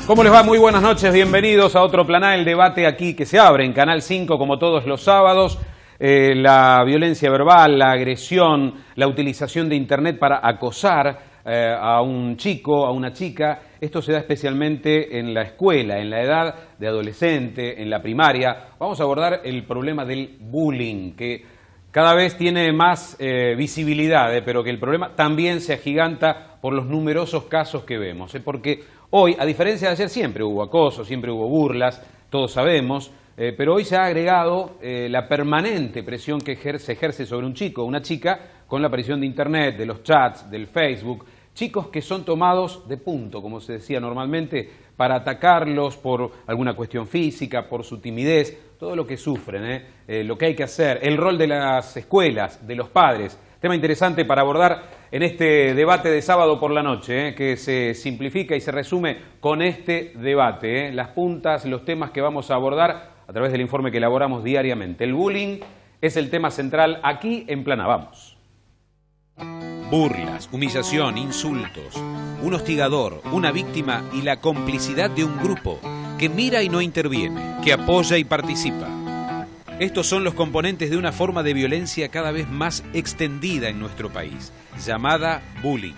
¿Cómo les va? Muy buenas noches, bienvenidos a otro Planá, el debate aquí que se abre en Canal 5 como todos los sábados. La violencia verbal, la agresión, la utilización de Internet para acosar a un chico, a una chica, esto se da especialmente en la escuela, en la edad de adolescente, en la primaria. Vamos a abordar el problema del bullying, que cada vez tiene más visibilidad, pero que el problema también se agiganta por los numerosos casos que vemos. Porque hoy, a diferencia de ayer, siempre hubo acoso, siempre hubo burlas, todos sabemos, pero hoy se ha agregado la permanente presión que se ejerce sobre un chico o una chica con la aparición de Internet, de los chats, del Facebook. Chicos que son tomados de punto, como se decía normalmente, para atacarlos por alguna cuestión física, por su timidez, todo lo que sufren, lo que hay que hacer, el rol de las escuelas, de los padres. Tema interesante para abordar en este debate de sábado por la noche, que se simplifica y se resume con este debate. Las puntas, los temas que vamos a abordar a través del informe que elaboramos diariamente. El bullying es el tema central aquí en Planá. Vamos. Burlas, humillación, insultos, un hostigador, una víctima y la complicidad de un grupo que mira y no interviene, que apoya y participa. Estos son los componentes de una forma de violencia cada vez más extendida en nuestro país, llamada bullying.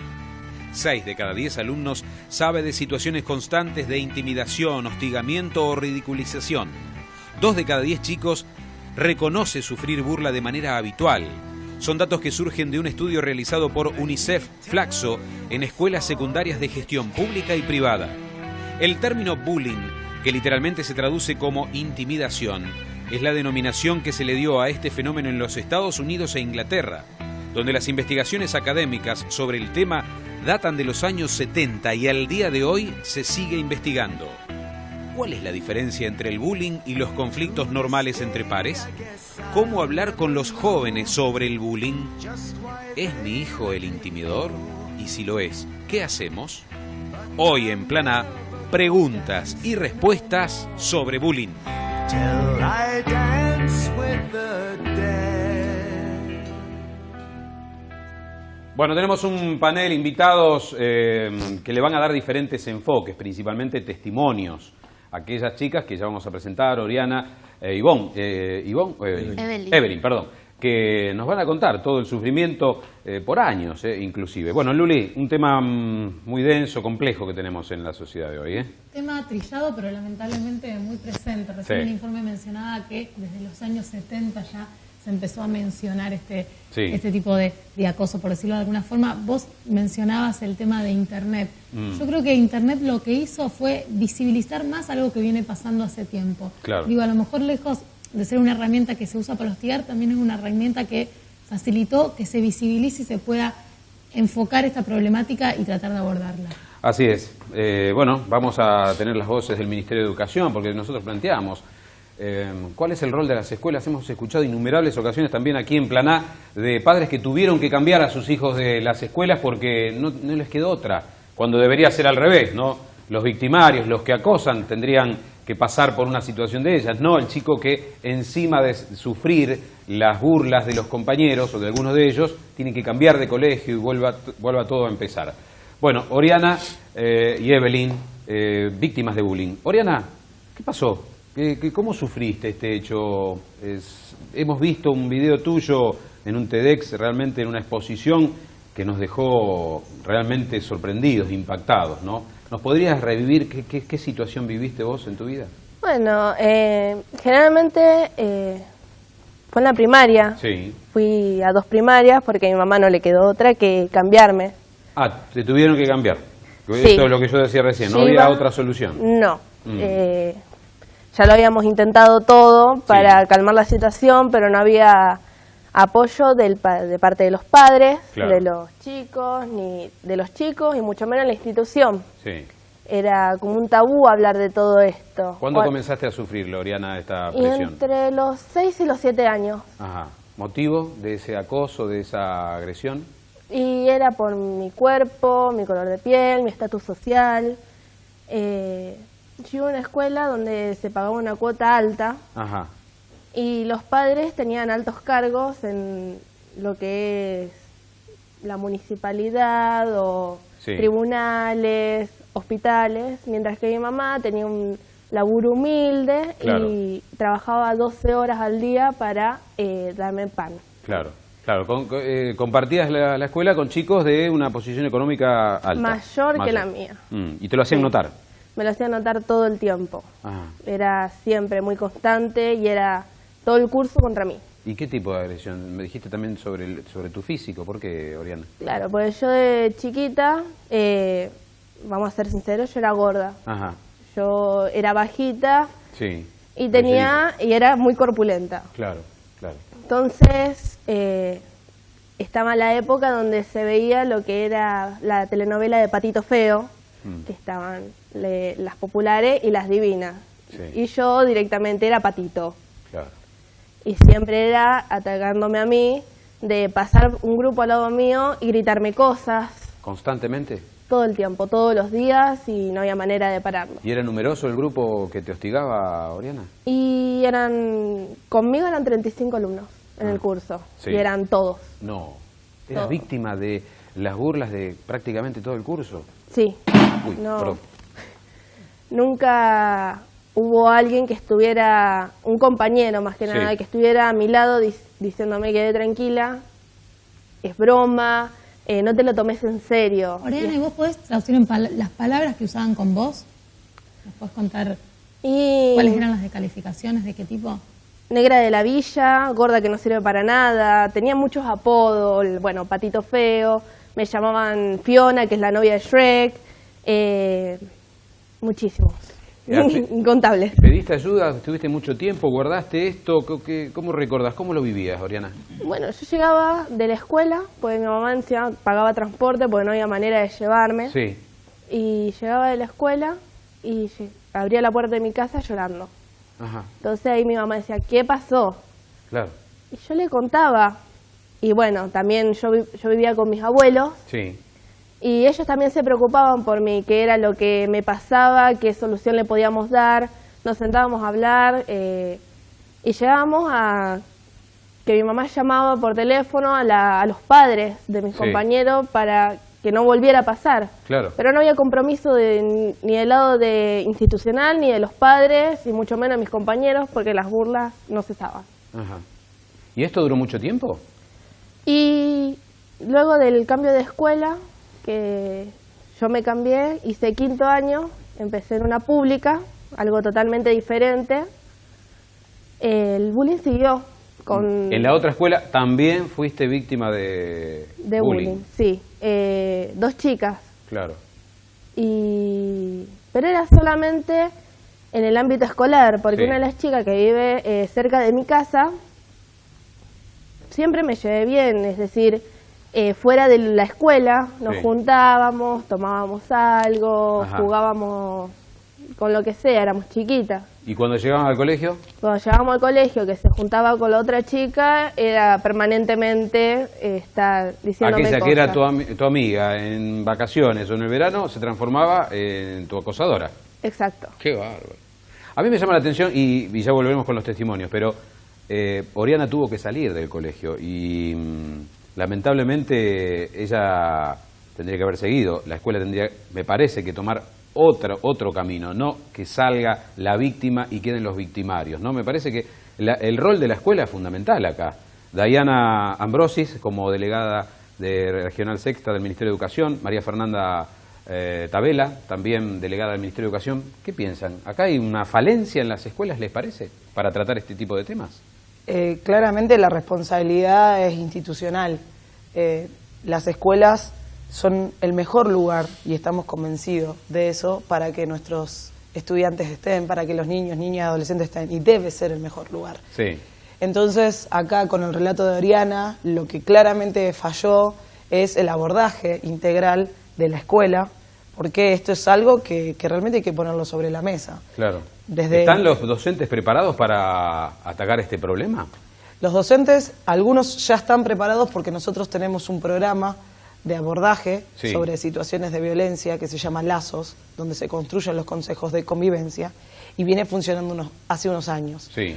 6 de cada 10 alumnos sabe de situaciones constantes de intimidación, hostigamiento o ridiculización. 2 de cada 10 chicos reconoce sufrir burla de manera habitual. Son datos que surgen de un estudio realizado por UNICEF Flaxo en escuelas secundarias de gestión pública y privada. El término bullying, que literalmente se traduce como intimidación, es la denominación que se le dio a este fenómeno en los Estados Unidos e Inglaterra, donde las investigaciones académicas sobre el tema datan de los años 70 y al día de hoy se sigue investigando. ¿Cuál es la diferencia entre el bullying y los conflictos normales entre pares? ¿Cómo hablar con los jóvenes sobre el bullying? ¿Es mi hijo el intimidador? Y si lo es, ¿qué hacemos? Hoy en Planá, preguntas y respuestas sobre bullying. Bueno, tenemos un panel, invitados que le van a dar diferentes enfoques, principalmente testimonios. Aquellas chicas que ya vamos a presentar, Oriana, Evelyn, perdón, que nos van a contar todo el sufrimiento por años, inclusive. Bueno, Luli, un tema muy denso, complejo que tenemos en la sociedad de hoy. Tema trillado, pero lamentablemente muy presente. Recién el informe mencionaba que desde los años 70 ya se empezó a mencionar este tipo de acoso, por decirlo de alguna forma. Vos mencionabas el tema de Internet. Yo creo que Internet lo que hizo fue visibilizar más algo que viene pasando hace tiempo. Claro. Digo, a lo mejor lejos de ser una herramienta que se usa para hostigar, también es una herramienta que facilitó que se visibilice y se pueda enfocar esta problemática y tratar de abordarla. Así es. Bueno, vamos a tener las voces del Ministerio de Educación, porque nosotros planteamos ¿cuál es el rol de las escuelas? Hemos escuchado innumerables ocasiones también aquí en Planá de padres que tuvieron que cambiar a sus hijos de las escuelas porque no les quedó otra, cuando debería ser al revés, ¿no? Los victimarios, los que acosan, tendrían que pasar por una situación de ellas, no el chico que encima de sufrir las burlas de los compañeros o de algunos de ellos, tiene que cambiar de colegio y vuelva todo a empezar. Bueno, Oriana y Evelyn, víctimas de bullying. Oriana, ¿qué pasó? ¿Cómo sufriste este hecho? Hemos visto un video tuyo en un TEDx, realmente en una exposición que nos dejó realmente sorprendidos, impactados, ¿no? ¿Nos podrías revivir qué situación viviste vos en tu vida? Bueno, generalmente fue en la primaria. Sí. Fui a 2 primarias porque a mi mamá no le quedó otra que cambiarme. Ah, te tuvieron que cambiar. Sí. Esto es lo que yo decía recién, ¿no había otra solución? No. Ya lo habíamos intentado todo para calmar la situación, pero no había apoyo de parte de los padres, claro, de los chicos, ni de los chicos, y mucho menos la institución. Sí. Era como un tabú hablar de todo esto. ¿Cuándo comenzaste a sufrir, Oriana, esta presión? Entre los 6 y los 7 años. Ajá. ¿Motivo de ese acoso, de esa agresión? Y era por mi cuerpo, mi color de piel, mi estatus social. Yo iba a una escuela donde se pagaba una cuota alta. Ajá. Y los padres tenían altos cargos en lo que es la municipalidad o tribunales, hospitales, mientras que mi mamá tenía un laburo humilde y trabajaba 12 horas al día para darme pan. Claro. Claro, compartías la escuela con chicos de una posición económica alta. Mayor que la mía. ¿Y te lo hacían notar? Me lo hacían notar todo el tiempo. Ajá. Era siempre muy constante y era todo el curso contra mí. ¿Y qué tipo de agresión? Me dijiste también sobre tu físico. ¿Por qué, Oriana? Claro, pues yo de chiquita, vamos a ser sinceros, yo era gorda. Ajá. Yo era bajita Sí. y era muy corpulenta. Claro, claro. Entonces, estaba la época donde se veía lo que era la telenovela de Patito Feo, que estaban las populares y las divinas. Sí. Y yo directamente era Patito. Claro. Y siempre era atacándome a mí, de pasar un grupo al lado mío y gritarme cosas. ¿Constantemente? Todo el tiempo, todos los días, y no había manera de pararlo. ¿Y era numeroso el grupo que te hostigaba, Oriana? Y conmigo eran 35 alumnos en el curso, sí. Y eran todos. No, ¿eras Todos. víctima de las burlas de prácticamente todo el curso? Sí, Uy, no. perdón. Nunca hubo alguien que estuviera, un compañero más que Sí. nada, que estuviera a mi lado diciéndome quedé tranquila, es broma, no te lo tomes en serio. Oriana, ¿y vos podés traducir en las palabras que usaban con vos? ¿Nos podés contar cuáles eran las descalificaciones, de qué tipo? Negra de la villa, gorda que no sirve para nada, tenía muchos apodos, bueno, Patito Feo, me llamaban Fiona, que es la novia de Shrek, muchísimos, incontables. ¿Pediste ayuda? ¿Estuviste mucho tiempo? ¿Guardaste esto? ¿Cómo recordás? ¿Cómo lo vivías, Oriana? Bueno, yo llegaba de la escuela, porque mi mamá encima pagaba transporte, porque no había manera de llevarme, Sí. y llegaba de la escuela y abría la puerta de mi casa llorando. Ajá, Entonces ahí mi mamá decía, ¿qué pasó? claro. Y yo le contaba, y bueno, también yo vivía con mis abuelos, Sí. y ellos también se preocupaban por mí, qué era lo que me pasaba, qué solución le podíamos dar. Nos sentábamos a hablar y llegábamos a que mi mamá llamaba por teléfono a los padres de mis Sí. compañeros para que no volviera a pasar. Claro. Pero no había compromiso ni del lado institucional, ni de los padres, y mucho menos de mis compañeros, porque las burlas no cesaban. Ajá. ¿Y esto duró mucho tiempo? Y luego del cambio de escuela, que yo me cambié, hice 5º año, empecé en una pública, algo totalmente diferente. El bullying siguió. En la otra escuela también fuiste víctima de bullying. Sí. 2 chicas. Claro. Pero era solamente en el ámbito escolar, porque Sí. una de las chicas que vive cerca de mi casa, siempre me llevé bien, es decir, fuera de la escuela nos Sí. juntábamos, tomábamos algo, Ajá. jugábamos con lo que sea, éramos chiquitas. ¿Y cuando llegaban al colegio? Cuando llegábamos al colegio, que se juntaba con la otra chica, era permanentemente estar diciéndome Aquella cosas. que era tu amiga en vacaciones o en el verano se transformaba en tu acosadora. Exacto. Qué bárbaro. A mí me llama la atención, y ya volveremos con los testimonios, pero Oriana tuvo que salir del colegio y lamentablemente ella tendría que haber seguido. La escuela tendría, me parece, que tomar otro camino, no que salga la víctima y queden los victimarios, ¿no? Me parece que el rol de la escuela es fundamental acá. Diana Ambrosis, como delegada de Regional Sexta del Ministerio de Educación, María Fernanda Tabela, también delegada del Ministerio de Educación, ¿qué piensan? ¿Acá hay una falencia en las escuelas, les parece, para tratar este tipo de temas? Claramente la responsabilidad es institucional. Las escuelas son el mejor lugar, y estamos convencidos de eso, para que nuestros estudiantes estén, para que los niños, niñas y adolescentes estén, y debe ser el mejor lugar. Sí. Entonces, acá con el relato de Oriana, lo que claramente falló es el abordaje integral de la escuela, porque esto es algo que realmente hay que ponerlo sobre la mesa. Claro. ¿Están los docentes preparados para atacar este problema? Los docentes, algunos ya están preparados porque nosotros tenemos un programa de abordaje Sí. sobre situaciones de violencia que se llama Lazos, donde se construyen los consejos de convivencia, y viene funcionando hace unos años. Sí.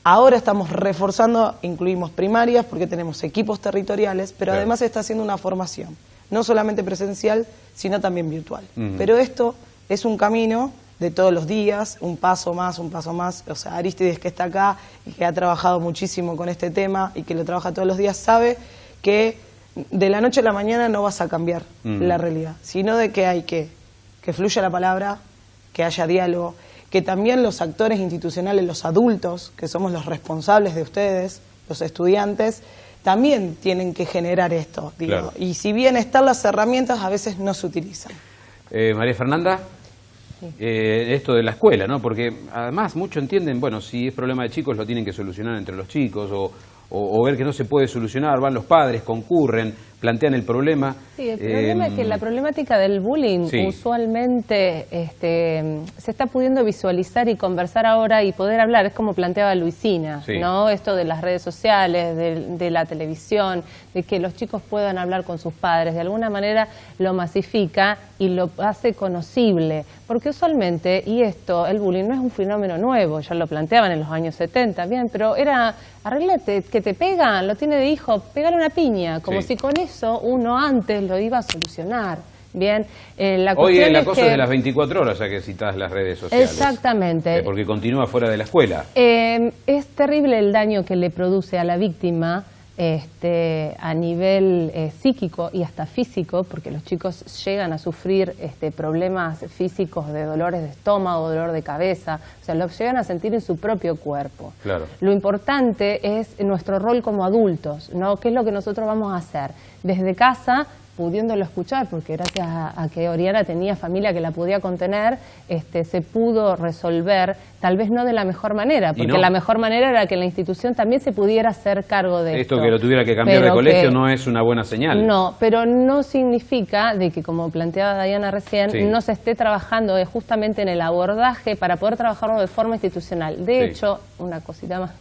Ahora estamos reforzando, incluimos primarias porque tenemos equipos territoriales, pero Claro. además se está haciendo una formación no solamente presencial, sino también virtual. Pero esto es un camino de todos los días, un paso más, un paso más. O sea, Arístides, que está acá y que ha trabajado muchísimo con este tema y que lo trabaja todos los días, sabe que de la noche a la mañana no vas a cambiar la realidad, sino de que hay que fluya la palabra, que haya diálogo, que también los actores institucionales, los adultos, que somos los responsables de ustedes, los estudiantes, también tienen que generar esto, digo. Claro. Y si bien están las herramientas, a veces no se utilizan. María Fernanda, esto de la escuela, ¿no? Porque además muchos entienden, bueno, si es problema de chicos lo tienen que solucionar entre los chicos, o ver que no se puede solucionar, van los padres, concurren, plantean el problema. Sí, el problema es que la problemática del bullying usualmente se está pudiendo visualizar y conversar ahora y poder hablar, es como planteaba Luisina, ¿no? Esto de las redes sociales, de la televisión, de que los chicos puedan hablar con sus padres, de alguna manera lo masifica y lo hace conocible, porque usualmente, y esto, el bullying no es un fenómeno nuevo, ya lo planteaban en los años 70, bien, pero era, arréglate, que te pegan, lo tiene de hijo, pégale una piña, como si con eso uno antes lo iba a solucionar. Bien, hoy el acoso es de las 24 horas, ya que citas las redes sociales. Exactamente. Porque continúa fuera de la escuela. Es terrible el daño que le produce a la víctima a nivel psíquico y hasta físico, porque los chicos llegan a sufrir problemas físicos de dolores de estómago, dolor de cabeza, o sea, lo llegan a sentir en su propio cuerpo. Claro. Lo importante es nuestro rol como adultos, ¿no? ¿Qué es lo que nosotros vamos a hacer? Desde casa, pudiéndolo escuchar, porque gracias a que Oriana tenía familia que la podía contener, se pudo resolver, tal vez no de la mejor manera, porque la mejor manera era que la institución también se pudiera hacer cargo de esto. Esto que lo tuviera que cambiar de colegio no es una buena señal. No, pero no significa de que, como planteaba Diana recién, no se esté trabajando justamente en el abordaje para poder trabajarlo de forma institucional. De hecho, una cosita más.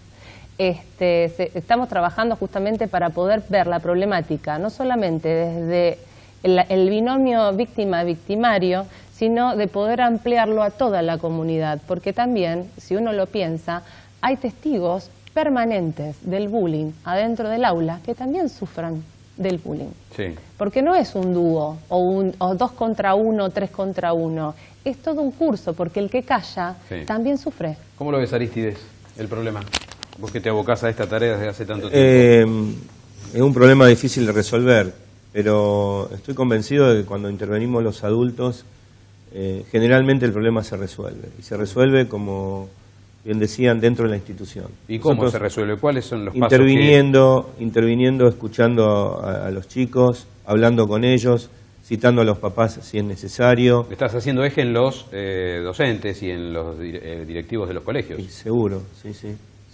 Estamos trabajando justamente para poder ver la problemática, no solamente desde el binomio víctima-victimario, sino de poder ampliarlo a toda la comunidad, porque también, si uno lo piensa, hay testigos permanentes del bullying adentro del aula que también sufran del bullying. Porque no es un dúo, o 2 contra 1, 3 contra 1, es todo un curso, porque el que calla también sufre. ¿Cómo lo ves, Arístides, el problema? Vos que te abocás a esta tarea desde hace tanto tiempo. Es un problema difícil de resolver, pero estoy convencido de que cuando intervenimos los adultos, generalmente el problema se resuelve. Y se resuelve, como bien decían, dentro de la institución. ¿Y cómo se resuelve? ¿Cuáles son los pasos? Interviniendo, escuchando a los chicos, hablando con ellos, citando a los papás si es necesario. Estás haciendo eje en los docentes y en los directivos de los colegios. Sí, seguro, sí.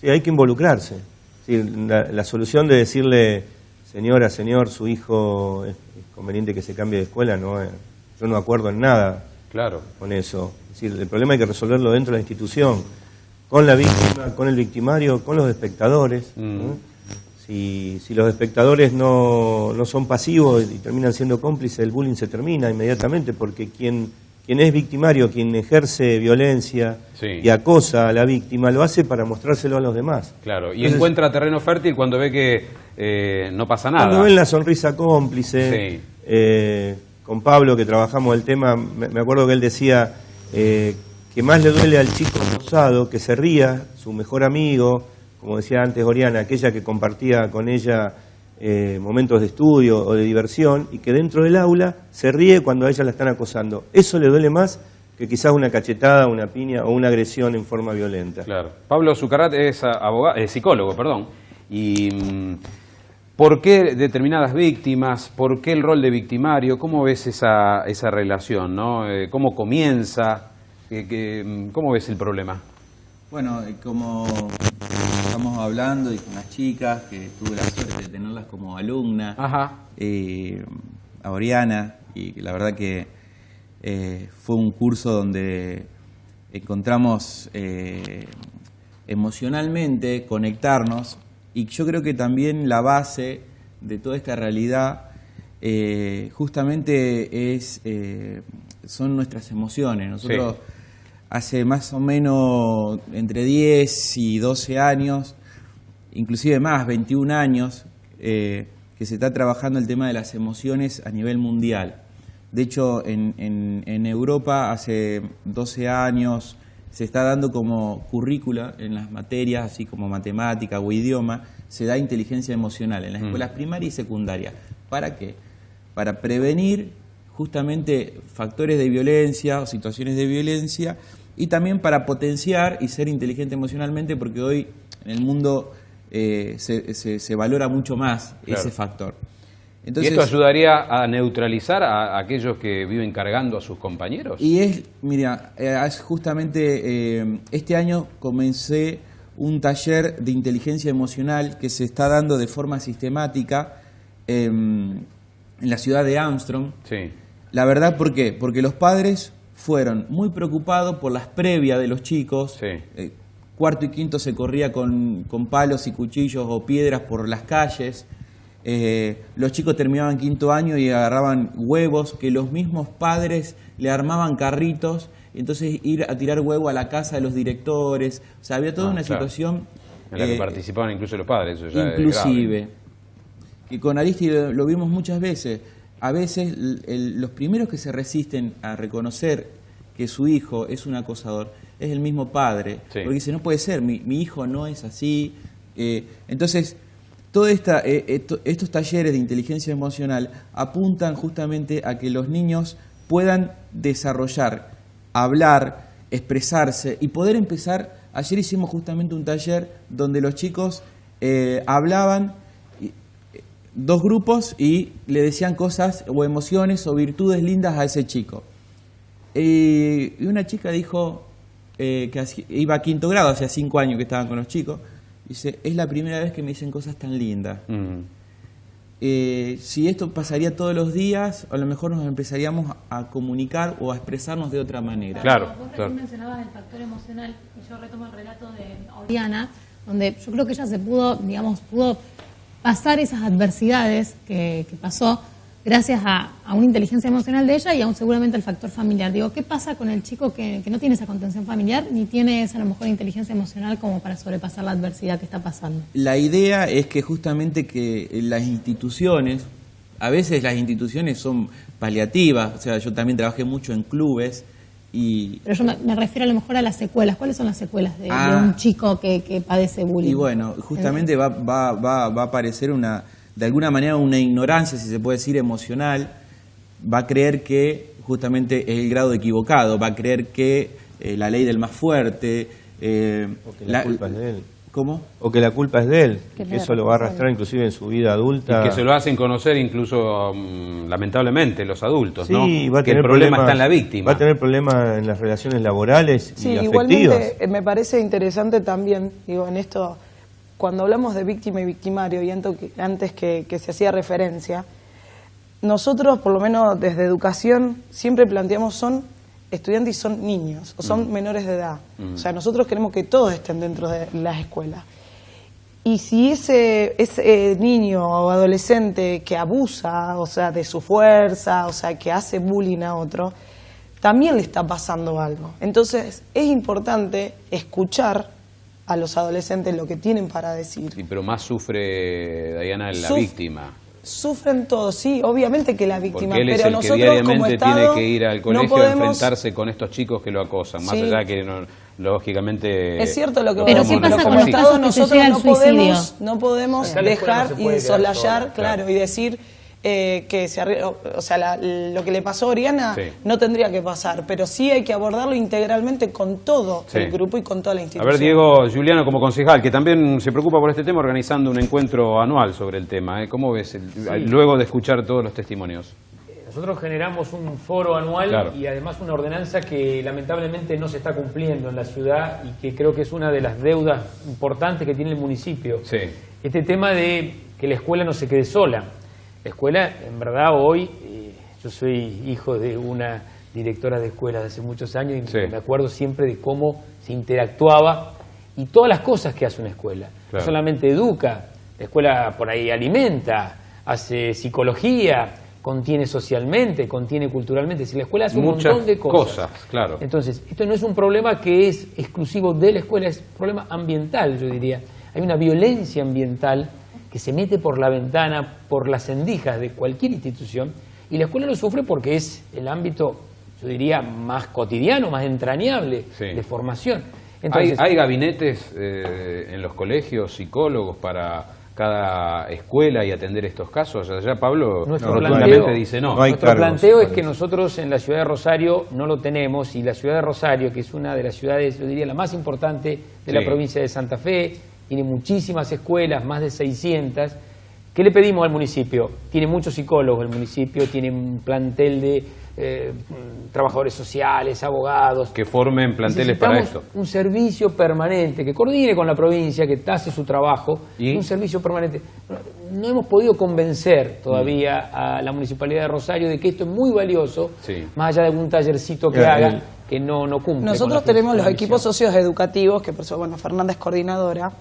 Sí, hay que involucrarse. Sí, la solución de decirle, señora, señor, su hijo es conveniente que se cambie de escuela, yo no acuerdo en nada con eso. Es decir, el problema hay que resolverlo dentro de la institución, con la víctima, con el victimario, con los espectadores. Si los espectadores no son pasivos y terminan siendo cómplices, el bullying se termina inmediatamente, porque quien es victimario, quien ejerce violencia y acosa a la víctima, lo hace para mostrárselo a los demás. Claro, y entonces, encuentra terreno fértil cuando ve que no pasa nada. Cuando ven la sonrisa cómplice, con Pablo, que trabajamos el tema, me acuerdo que él decía que más le duele al chico acosado que se ría, su mejor amigo, como decía antes Oriana, aquella que compartía con ella momentos de estudio o de diversión, y que dentro del aula se ríe cuando a ella la están acosando. Eso le duele más que quizás una cachetada, una piña o una agresión en forma violenta. Claro. Pablo Zucarrat es psicólogo, y ¿por qué determinadas víctimas? ¿Por qué el rol de victimario? ¿Cómo ves esa relación, ¿no? ¿Cómo comienza? ¿Cómo ves el problema? Bueno, como estamos hablando y con las chicas, que tuve la suerte de tenerlas como alumna, a Oriana, y la verdad que fue un curso donde encontramos emocionalmente conectarnos, y yo creo que también la base de toda esta realidad justamente son nuestras emociones. Nosotros hace más o menos entre 10 y 12 años, inclusive más, 21 años, que que se está trabajando el tema de las emociones a nivel mundial. De hecho, en Europa hace 12 años se está dando como currícula en las materias, así como matemática o idioma, se da inteligencia emocional en las escuelas primarias y secundarias. ¿Para qué? Para prevenir justamente factores de violencia o situaciones de violencia, y también para potenciar y ser inteligente emocionalmente, porque hoy en el mundo se valora mucho más ese factor. Entonces, ¿y esto ayudaría a neutralizar a aquellos que viven cargando a sus compañeros? Y mira, es justamente este año comencé un taller de inteligencia emocional que se está dando de forma sistemática en la ciudad de Armstrong. Sí. La verdad, ¿por qué? Porque los padres fueron muy preocupados por las previas de los chicos. Sí. Cuarto y quinto se corría con palos y cuchillos o piedras por las calles. Los chicos terminaban quinto año y agarraban huevos que los mismos padres le armaban carritos, entonces ir a tirar huevo a la casa de los directores. O sea, había toda una situación en la que participaban incluso los padres. Eso ya inclusive es grave. Que con Aristide lo vimos muchas veces. A veces los primeros que se resisten a reconocer que su hijo es un acosador es el mismo padre, porque dice, no puede ser, mi hijo no es así. Entonces todos estos talleres de inteligencia emocional apuntan justamente a que los niños puedan desarrollar, hablar, expresarse y poder empezar. Ayer hicimos justamente un taller donde los chicos hablaban, dos grupos, y le decían cosas o emociones o virtudes lindas a ese chico. Y una chica dijo que iba a quinto grado, hacía 5 años que estaban con los chicos. Dice, es la primera vez que me dicen cosas tan lindas. Si esto pasaría todos los días, a lo mejor nos empezaríamos a comunicar o a expresarnos de otra manera. Claro. Vos recién mencionabas el factor emocional, y yo retomo el relato de Oriana, donde yo creo que ella se pudo pasar esas adversidades que pasó gracias a una inteligencia emocional de ella y seguramente al factor familiar. Digo, ¿qué pasa con el chico que no tiene esa contención familiar ni tiene esa, a lo mejor, inteligencia emocional como para sobrepasar la adversidad que está pasando? La idea es que justamente que las instituciones, a veces las instituciones son paliativas, o sea, yo también trabajé mucho en clubes. Pero yo me refiero a lo mejor a las secuelas. ¿Cuáles son las secuelas de un chico que padece bullying? Y bueno, justamente va a aparecer de alguna manera una ignorancia, si se puede decir, emocional. Va a creer que justamente es el grado equivocado, va a creer que la ley del más fuerte... o que la culpa es de él. ¿Cómo? O que la culpa es de él, que eso lo va a arrastrar inclusive en su vida adulta. Y que se lo hacen conocer incluso, lamentablemente, los adultos, sí, ¿no? Va a tener que el problema está en la víctima. Va a tener problemas en las relaciones laborales y afectivas. Igualmente me parece interesante también, en esto, cuando hablamos de víctima y victimario, y antes que se hacía referencia, nosotros, por lo menos desde educación, siempre planteamos son estudiantes y son niños, o son menores de edad. O sea, nosotros queremos que todos estén dentro de las escuelas. Y si ese niño o adolescente que abusa, o sea, de su fuerza, o sea, que hace bullying a otro, también le está pasando algo. Entonces, es importante escuchar a los adolescentes lo que tienen para decir. Sí, pero más sufre, Diana, la víctima. Sufren todos, sí, obviamente que la víctima, porque él pero es el nosotros que diariamente como Estado tiene que ir al colegio no podemos... a enfrentarse con estos chicos que lo acosan, más allá que lógicamente... Es cierto lo que pero ¿qué pasa con los casos que se llega al suicidio? No podemos dejar y soslayar, y decir que lo que le pasó a Oriana no tendría que pasar, pero sí hay que abordarlo integralmente con todo el grupo y con toda la institución. A ver, Diego Giuliano, como concejal, que también se preocupa por este tema, organizando un encuentro anual sobre el tema. ¿Cómo ves luego de escuchar todos los testimonios? Nosotros generamos un foro anual y además una ordenanza que lamentablemente no se está cumpliendo en la ciudad y que creo que es una de las deudas importantes que tiene el municipio. Este tema de que la escuela no se quede sola. La escuela, en verdad, hoy, yo soy hijo de una directora de escuelas de hace muchos años y me acuerdo siempre de cómo se interactuaba y todas las cosas que hace una escuela. No solamente educa, la escuela por ahí alimenta, hace psicología, contiene socialmente, contiene culturalmente. Si la escuela hace un montón de cosas. Entonces, esto no es un problema que es exclusivo de la escuela, es un problema ambiental, yo diría. Hay una violencia ambiental que se mete por la ventana, por las endijas de cualquier institución, y la escuela lo sufre porque es el ámbito, yo diría, más cotidiano, más entrañable de formación. Entonces, ¿Hay gabinetes en los colegios, psicólogos para cada escuela y atender estos casos? Ya Pablo rotundamente dice no. Nuestro planteo es que nosotros en la ciudad de Rosario no lo tenemos, y la ciudad de Rosario, que es una de las ciudades, yo diría, la más importante de la provincia de Santa Fe, tiene muchísimas escuelas, más de 600. ¿Qué le pedimos al municipio? Tiene muchos psicólogos el municipio, tiene un plantel de trabajadores sociales, abogados. Que formen planteles para esto. Un servicio permanente, que coordine con la provincia, que hace su trabajo, un servicio permanente. No hemos podido convencer todavía a la Municipalidad de Rosario de que esto es muy valioso, más allá de algún tallercito que haga, que no cumple. Nosotros tenemos los equipos socios educativos, que por eso, bueno, Fernanda es coordinadora,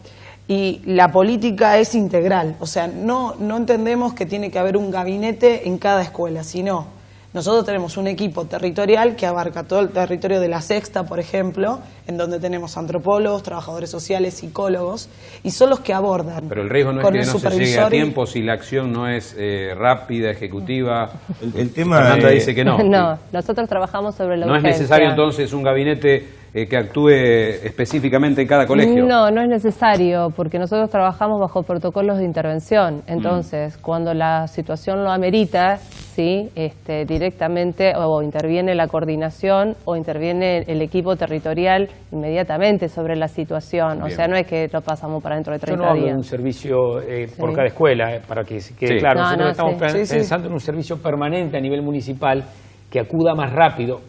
y la política es integral. O sea, no entendemos que tiene que haber un gabinete en cada escuela, sino nosotros tenemos un equipo territorial que abarca todo el territorio de la Sexta, por ejemplo, en donde tenemos antropólogos, trabajadores sociales, psicólogos, y son los que abordan. Pero el riesgo no es que no se llegue a tiempo si la acción no es rápida, ejecutiva. El tema Fernanda dice que no. No, nosotros trabajamos sobre la urgencia. ¿No es necesario entonces un gabinete que actúe específicamente en cada colegio? No, no es necesario, porque nosotros trabajamos bajo protocolos de intervención. Entonces, cuando la situación lo amerita, sí, directamente o interviene la coordinación o interviene el equipo territorial inmediatamente sobre la situación. O sea, no es que lo pasamos para dentro de 30 días. Yo no hablo de un servicio por cada escuela, para que quede claro. Nosotros estamos pensando en un servicio permanente a nivel municipal que acuda más rápido.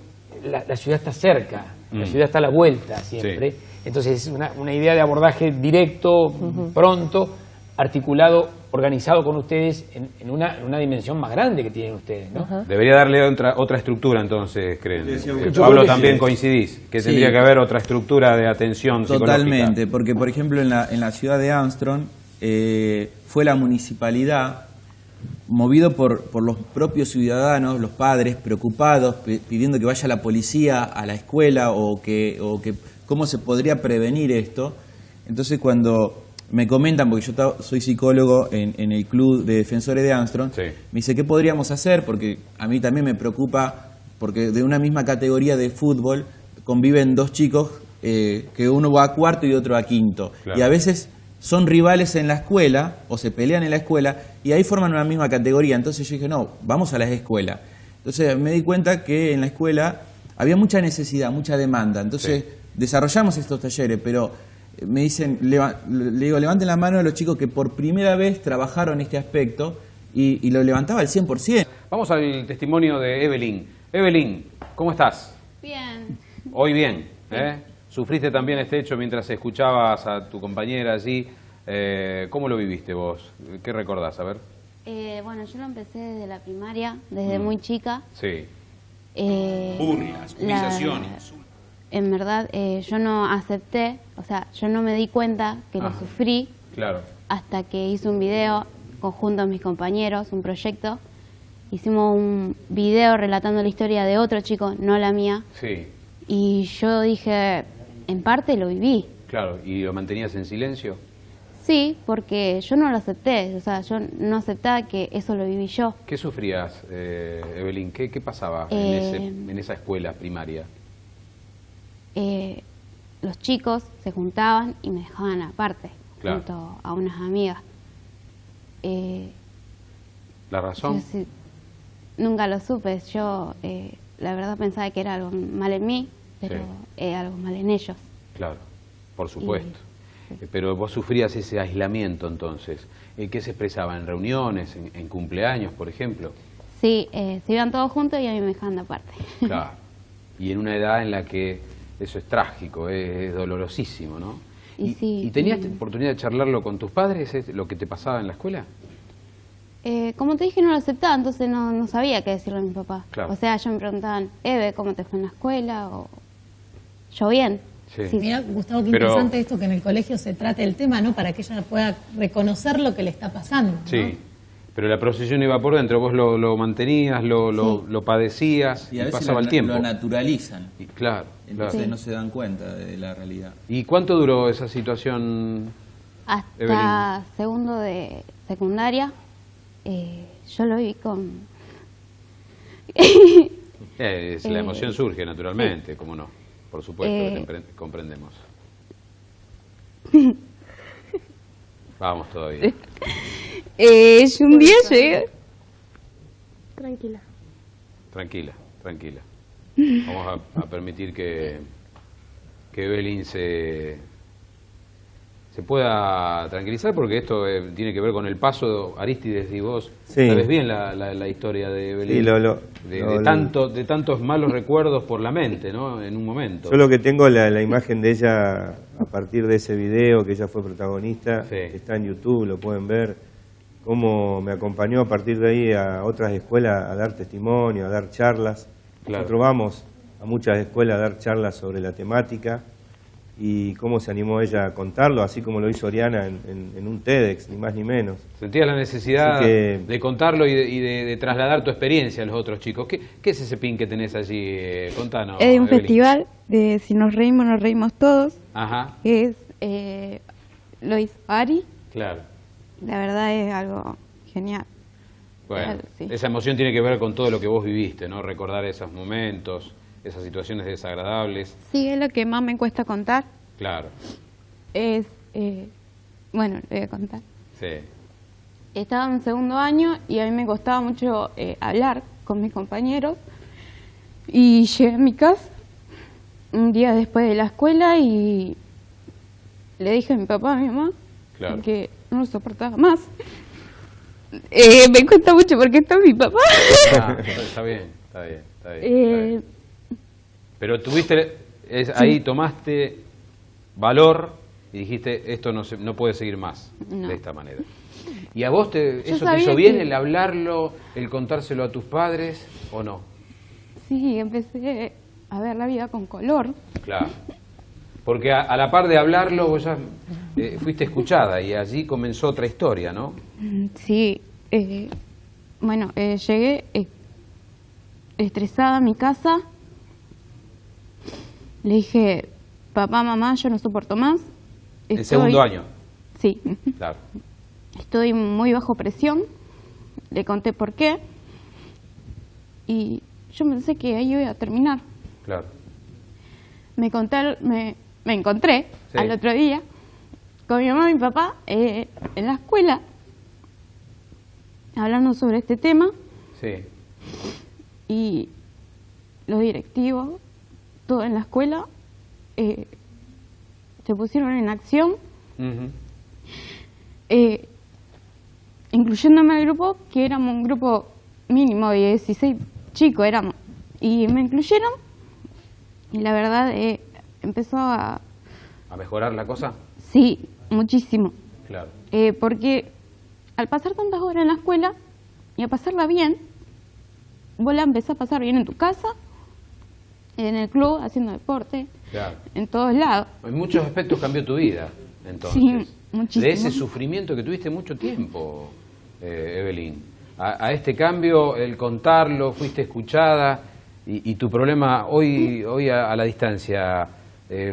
La ciudad está cerca, la ciudad está a la vuelta siempre. Entonces es una idea de abordaje directo, pronto, articulado, organizado con ustedes en una dimensión más grande que tienen ustedes, ¿no? Debería darle otra estructura entonces, ¿creen? Pablo, también coincidís, que tendría que haber otra estructura de atención psicológica. Totalmente, porque por ejemplo en la ciudad de Armstrong fue la municipalidad, movido por los propios ciudadanos, los padres preocupados, pidiendo que vaya la policía a la escuela o que cómo se podría prevenir esto. Entonces cuando me comentan, porque yo soy psicólogo en el club de defensores de Armstrong, me dice, ¿qué podríamos hacer? Porque a mí también me preocupa, porque de una misma categoría de fútbol conviven dos chicos, que uno va a cuarto y otro a quinto. Y a veces son rivales en la escuela, o se pelean en la escuela, y ahí forman una misma categoría. Entonces yo dije, no, vamos a la escuela. Entonces me di cuenta que en la escuela había mucha necesidad, mucha demanda. Entonces desarrollamos estos talleres, pero me dicen, le digo, levanten la mano a los chicos que por primera vez trabajaron este aspecto, y lo levantaba al 100%. Vamos al testimonio de Evelyn. Evelyn, ¿cómo estás? Bien. Hoy bien, ¿eh? ¿Sufriste también este hecho mientras escuchabas a tu compañera allí? ¿Cómo lo viviste vos? ¿Qué recordás? A ver. Bueno, yo lo empecé desde la primaria, desde muy chica. Sí. Burlas, humillaciones. En verdad, yo no acepté, o sea, yo no me di cuenta que lo sufrí. Claro. Hasta que hice un video conjunto a mis compañeros, un proyecto. Hicimos un video relatando la historia de otro chico, no la mía. Sí. Y yo dije, en parte lo viví. Claro, ¿y lo mantenías en silencio? Sí, porque yo no lo acepté, o sea, yo no aceptaba que eso lo viví yo. ¿Qué sufrías, Evelyn? ¿Qué pasaba en esa escuela primaria? Los chicos se juntaban y me dejaban aparte, junto a unas amigas. ¿La razón? Yo nunca lo supe, yo la verdad pensaba que era algo mal en mí, pero algo mal en ellos. Claro, por supuesto. Pero vos sufrías ese aislamiento entonces. ¿Qué se expresaba? ¿En reuniones, en cumpleaños, por ejemplo? Sí, se iban todos juntos y a mí me dejaban aparte. Claro. Y en una edad en la que eso es trágico, es dolorosísimo, ¿no? ¿Y tenías oportunidad de charlarlo con tus padres, lo que te pasaba en la escuela? Como te dije, no lo aceptaba, entonces no sabía qué decirle a mi papá. Claro. O sea, ellos me preguntaban, Eve, ¿cómo te fue en la escuela? O yo bien. Sí. Mira, Gustavo, qué interesante esto que en el colegio se trate el tema, ¿no? Para que ella pueda reconocer lo que le está pasando, ¿no? Sí, pero la procesión iba por dentro, vos lo mantenías, lo padecías y pasaba el tiempo. Lo naturalizan. Y claro. Entonces no se dan cuenta de la realidad. ¿Y cuánto duró esa situación? Hasta Evelyn. segundo de secundaria, yo lo vi con... La emoción surge naturalmente, sí. como no, por supuesto, comprendemos. Vamos todavía. Yo un día llegué... Tranquila. Tranquila, tranquila. Vamos a permitir que Evelyn se pueda tranquilizar, porque esto tiene que ver con el paso. Aristides, y vos sabés bien la historia de Evelyn, sí, de tantos malos recuerdos por la mente, ¿no? En un momento. Yo lo que tengo la imagen de ella a partir de ese video, que ella fue protagonista, está en YouTube, lo pueden ver, cómo me acompañó a partir de ahí a otras escuelas a dar testimonio, a dar charlas. Claro. Nosotros vamos a muchas escuelas a dar charlas sobre la temática, y cómo se animó ella a contarlo, así como lo hizo Oriana en un TEDx, ni más ni menos. Sentías la necesidad de contarlo y de trasladar tu experiencia a los otros chicos. ¿Qué es ese pin que tenés allí? Contanos. Es un Evelyn. festival de Si nos reímos todos. Ajá. Es, lo hizo Ari. Claro. La verdad es algo genial. Bueno, sí. Esa emoción tiene que ver con todo lo que vos viviste, ¿no? Recordar esos momentos, esas situaciones desagradables. Sí, es lo que más me cuesta contar. Claro. Es, bueno, le voy a contar. Sí. Estaba en segundo año y a mí me costaba mucho hablar con mis compañeros. Y llegué a mi casa un día después de la escuela y le dije a mi papá, a mi mamá, que no lo soportaba más. Me cuesta mucho porque está mi papá. Está bien, está bien, está bien. Pero tuviste, ahí tomaste valor y dijiste, esto no puede seguir más de esta manera. ¿Y a vos eso te hizo bien, el hablarlo, el contárselo a tus padres, o no? Sí, empecé a ver la vida con color. Claro. Porque a la par de hablarlo, vos ya fuiste escuchada y allí comenzó otra historia, ¿no? Sí. Bueno, llegué estresada a mi casa. Le dije, papá, mamá, yo no soporto más. ¿En segundo año? Sí. Claro. Estoy muy bajo presión. Le conté por qué. Y yo pensé que ahí iba a terminar. Claro. Me encontré al otro día con mi mamá y mi papá en la escuela, hablando sobre este tema. Sí. Y los directivos, todos en la escuela, se pusieron en acción, incluyéndome al grupo, que éramos un grupo mínimo de 16 chicos, éramos, y me incluyeron, y la verdad empezó a... ¿A mejorar la cosa? Sí, muchísimo. Claro. Porque al pasar tantas horas en la escuela y a pasarla bien, vos la empezás a pasar bien en tu casa, en el club, haciendo deporte, en todos lados. En muchos aspectos cambió tu vida, entonces. Sí, muchísimo. De ese sufrimiento que tuviste mucho tiempo, Evelyn. A este cambio, el contarlo, fuiste escuchada, y tu problema hoy a la distancia,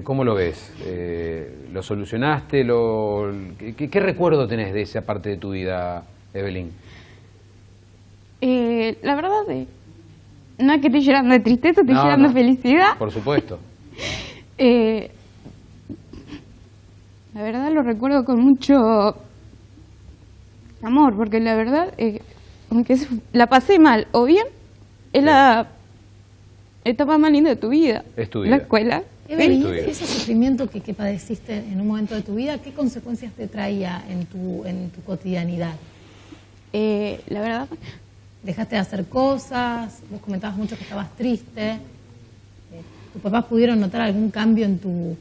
¿cómo lo ves? ¿Lo solucionaste? ¿Qué recuerdo tenés de esa parte de tu vida, Evelyn? La verdad, no es que estoy llorando de tristeza, estoy llorando de felicidad. Por supuesto. La verdad lo recuerdo con mucho amor, porque la verdad, aunque la pasé mal o bien, es la etapa más linda de tu vida. Es tu vida. La escuela. Evelyn, ese sufrimiento que padeciste en un momento de tu vida, ¿qué consecuencias te traía en tu cotidianidad? La verdad... Dejaste de hacer cosas, vos comentabas mucho que estabas triste. ¿Tus papás pudieron notar algún cambio en tu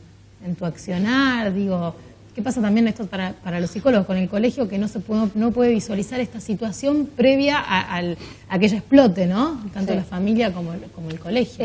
accionar? Digo, ¿qué pasa también esto para los psicólogos con el colegio, que no puede visualizar esta situación previa a que ella explote, ¿no? Tanto la familia como el colegio.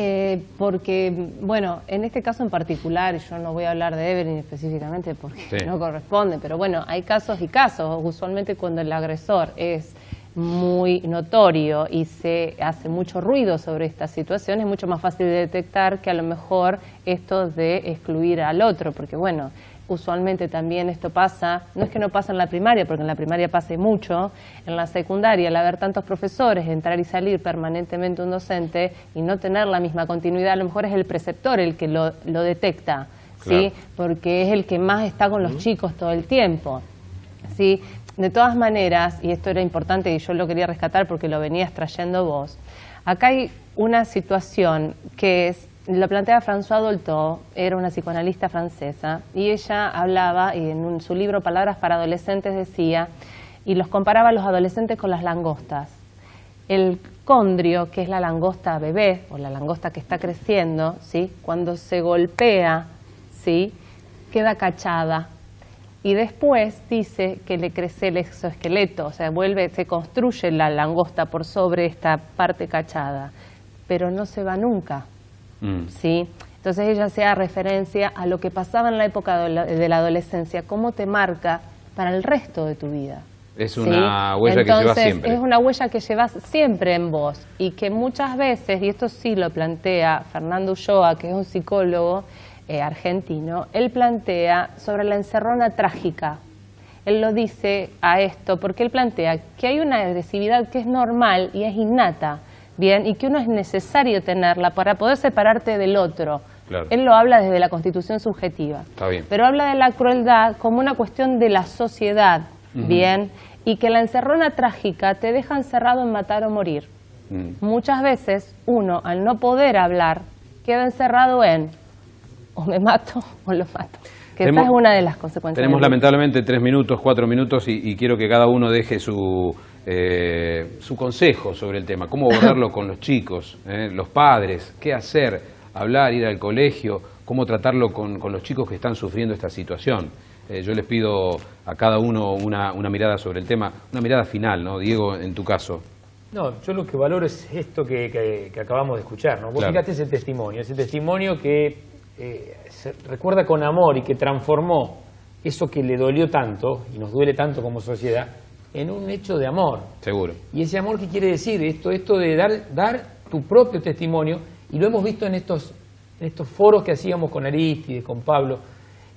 Porque, bueno, en este caso en particular, yo no voy a hablar de Evelyn específicamente porque no corresponde, pero bueno, hay casos y casos. Usualmente cuando el agresor es muy notorio y se hace mucho ruido sobre esta situación, es mucho más fácil de detectar que a lo mejor esto de excluir al otro, porque bueno, usualmente también esto pasa, no es que no pasa en la primaria, porque en la primaria pasa mucho, en la secundaria, al haber tantos profesores, entrar y salir permanentemente un docente y no tener la misma continuidad, a lo mejor es el preceptor el que lo detecta, ¿sí? Porque es el que más está con los chicos todo el tiempo, ¿sí? De todas maneras, y esto era importante y yo lo quería rescatar porque lo venías trayendo vos, acá hay una situación que es, lo plantea François Dolto, era una psicoanalista francesa, y ella hablaba, y en su libro Palabras para Adolescentes decía, y los comparaba a los adolescentes con las langostas. El condrio, que es la langosta bebé, o la langosta que está creciendo, ¿sí? Cuando se golpea, ¿sí? Queda cachada. Y después dice que le crece el exoesqueleto, o sea, se construye la langosta por sobre esta parte cachada, pero no se va nunca. ¿Sí? Entonces ella hacía referencia a lo que pasaba en la época de la adolescencia, cómo te marca para el resto de tu vida. Es una huella que llevas siempre. Es una huella que llevas siempre en vos y que muchas veces, y esto sí lo plantea Fernando Ulloa, que es un psicólogo argentino, él plantea sobre la encerrona trágica. Él lo dice a esto porque él plantea que hay una agresividad que es normal y es innata, bien, y que uno es necesario tenerla para poder separarte del otro. Claro. Él lo habla desde la constitución subjetiva. Está bien. Pero habla de la crueldad como una cuestión de la sociedad, bien, y que la encerrona trágica te deja encerrado en matar o morir. Muchas veces uno, al no poder hablar, queda encerrado en o me mato o lo mato. Que esa es una de las consecuencias. Tenemos lamentablemente 3 minutos, 4 minutos y quiero que cada uno deje su consejo sobre el tema, cómo abordarlo con los chicos, los padres, qué hacer, hablar, ir al colegio, cómo tratarlo con los chicos que están sufriendo esta situación. Yo les pido a cada uno una mirada sobre el tema, una mirada final, ¿no? Diego, en tu caso. No, yo lo que valoro es esto que acabamos de escuchar, ¿no? Vos fíjate ese testimonio que se recuerda con amor y que transformó eso que le dolió tanto y nos duele tanto como sociedad en un hecho de amor. Seguro. Y ese amor, ¿qué quiere decir? Esto de dar tu propio testimonio, y lo hemos visto en estos foros que hacíamos con Arístides, con Pablo,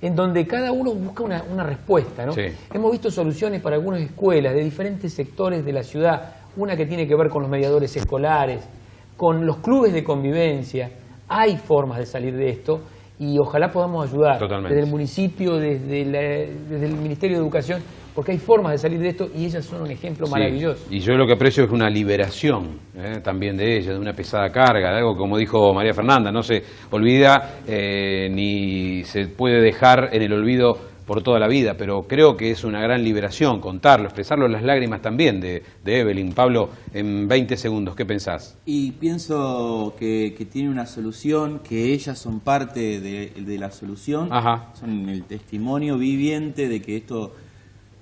en donde cada uno busca una respuesta, ¿no? Sí. Hemos visto soluciones para algunas escuelas de diferentes sectores de la ciudad, una que tiene que ver con los mediadores escolares, con los clubes de convivencia. Hay formas de salir de esto y ojalá podamos ayudar. Totalmente. Desde el municipio, desde el Ministerio de Educación, porque hay formas de salir de esto y ellas son un ejemplo maravilloso. Y yo lo que aprecio es una liberación también de ellas, de una pesada carga, de algo como dijo María Fernanda, no se olvida ni se puede dejar en el olvido por toda la vida, pero creo que es una gran liberación contarlo, expresarlo en las lágrimas también de Evelyn. Pablo, en 20 segundos, ¿qué pensás? Y pienso que tiene una solución, que ellas son parte de la solución. Ajá. Son el testimonio viviente de que esto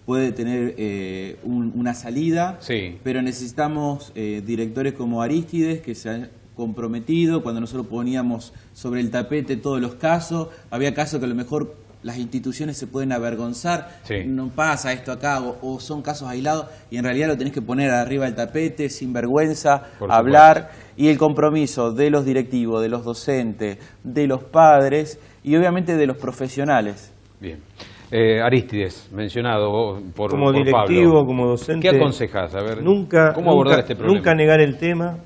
puede tener una salida, sí. Pero necesitamos directores como Arístides que se han comprometido. Cuando nosotros poníamos sobre el tapete todos los casos, había casos que a lo mejor las instituciones se pueden avergonzar, sí. No pasa esto acá, o son casos aislados, y en realidad lo tenés que poner arriba del tapete, sin vergüenza, hablar, y el compromiso de los directivos, de los docentes, de los padres, y obviamente de los profesionales. Bien. Arístides, mencionado por como directivo, Pablo. como docente. ¿Qué aconsejas? A ver, ¿cómo abordar este problema? Nunca negar el tema,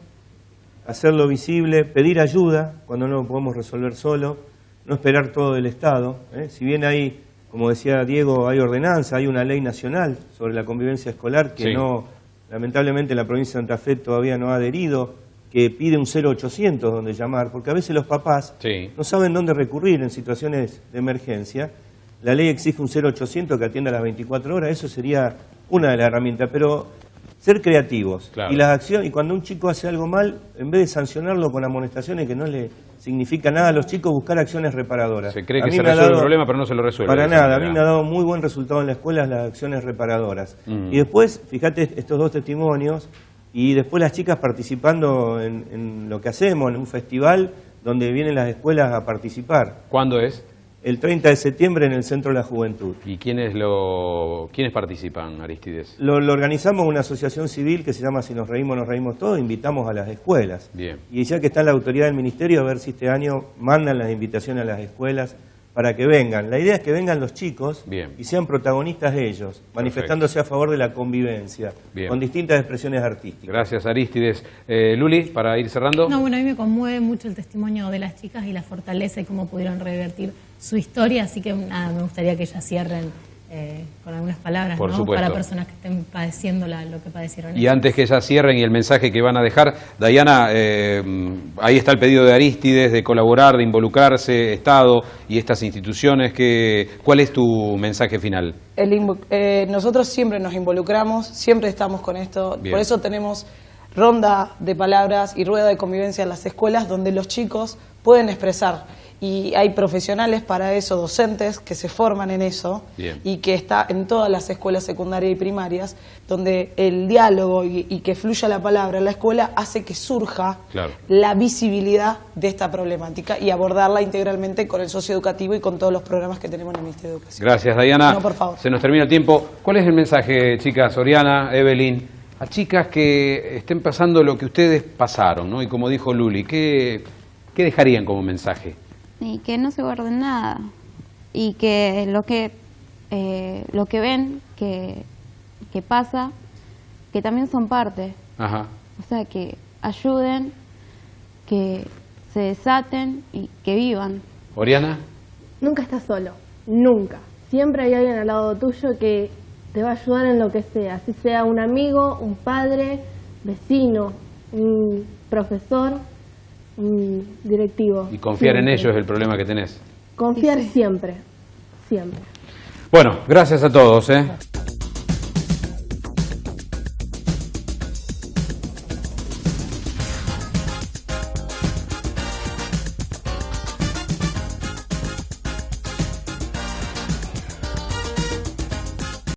hacerlo visible, pedir ayuda cuando no lo podemos resolver solo, no esperar todo del Estado. Si bien hay, como decía Diego, hay ordenanza, hay una ley nacional sobre la convivencia escolar que sí. No, lamentablemente la provincia de Santa Fe todavía no ha adherido, que pide un 0800 donde llamar, porque a veces los papás sí. No saben dónde recurrir en situaciones de emergencia. La ley exige un 0800 que atienda a las 24 horas, eso sería una de las herramientas, pero ser creativos. Claro. Y las acciones, y cuando un chico hace algo mal, en vez de sancionarlo con amonestaciones que no le significa nada a los chicos, buscar acciones reparadoras. Se cree que se resuelve el problema, pero no se lo resuelve. Para nada, a mí me ha dado muy buen resultado en la escuela las acciones reparadoras. Y después, fíjate estos 2 testimonios, y después las chicas participando en lo que hacemos, en un festival donde vienen las escuelas a participar. ¿Cuándo es? El 30 de septiembre en el Centro de la Juventud. ¿Y quiénes participan, Arístides? Lo organizamos una asociación civil que se llama Si nos reímos todos, invitamos a las escuelas. Bien. Y ya que está en la autoridad del Ministerio, a ver si este año mandan las invitaciones a las escuelas para que vengan. La idea es que vengan los chicos Bien. y sean protagonistas ellos, manifestándose a favor de la convivencia, Bien. con distintas expresiones artísticas. Gracias, Arístides. Luli, para ir cerrando. No, bueno, a mí me conmueve mucho el testimonio de las chicas y la fortaleza y cómo pudieron revertir su historia, así que nada, me gustaría que ellas cierren con algunas palabras, Por ¿no? supuesto. Para personas que estén padeciendo lo que padecieron Y ellas. antes que ya cierren y el mensaje que van a dejar, Dayana, ahí está el pedido de Arístides de colaborar, de involucrarse, Estado y estas instituciones. ¿Cuál es tu mensaje final? Nosotros siempre nos involucramos, siempre estamos con esto. Bien. Por eso tenemos ronda de palabras y rueda de convivencia en las escuelas donde los chicos pueden expresar. Y hay profesionales para eso, docentes que se forman en eso. Bien. Y que está en todas las escuelas secundarias y primarias, donde el diálogo y que fluya la palabra en la escuela hace que surja la visibilidad de esta problemática y abordarla integralmente con el socioeducativo y con todos los programas que tenemos en el Ministerio de Educación. Gracias, Dayana. No, por favor. Se nos termina el tiempo. ¿Cuál es el mensaje, chicas, Oriana, Evelyn, a chicas que estén pasando lo que ustedes pasaron, ¿no? Y como dijo Luli, ¿qué dejarían como mensaje? Y que no se guarden nada. Y que lo que ven, que pasa, que también son parte. Ajá. O sea, que ayuden, que se desaten y que vivan. Oriana. Nunca estás solo, nunca. Siempre hay alguien al lado tuyo que te va a ayudar en lo que sea, así sea un amigo, un padre, vecino, un profesor, un directivo. Y confiar siempre. en ellos es el problema que tenés. Confiar siempre, siempre. Bueno, gracias a todos.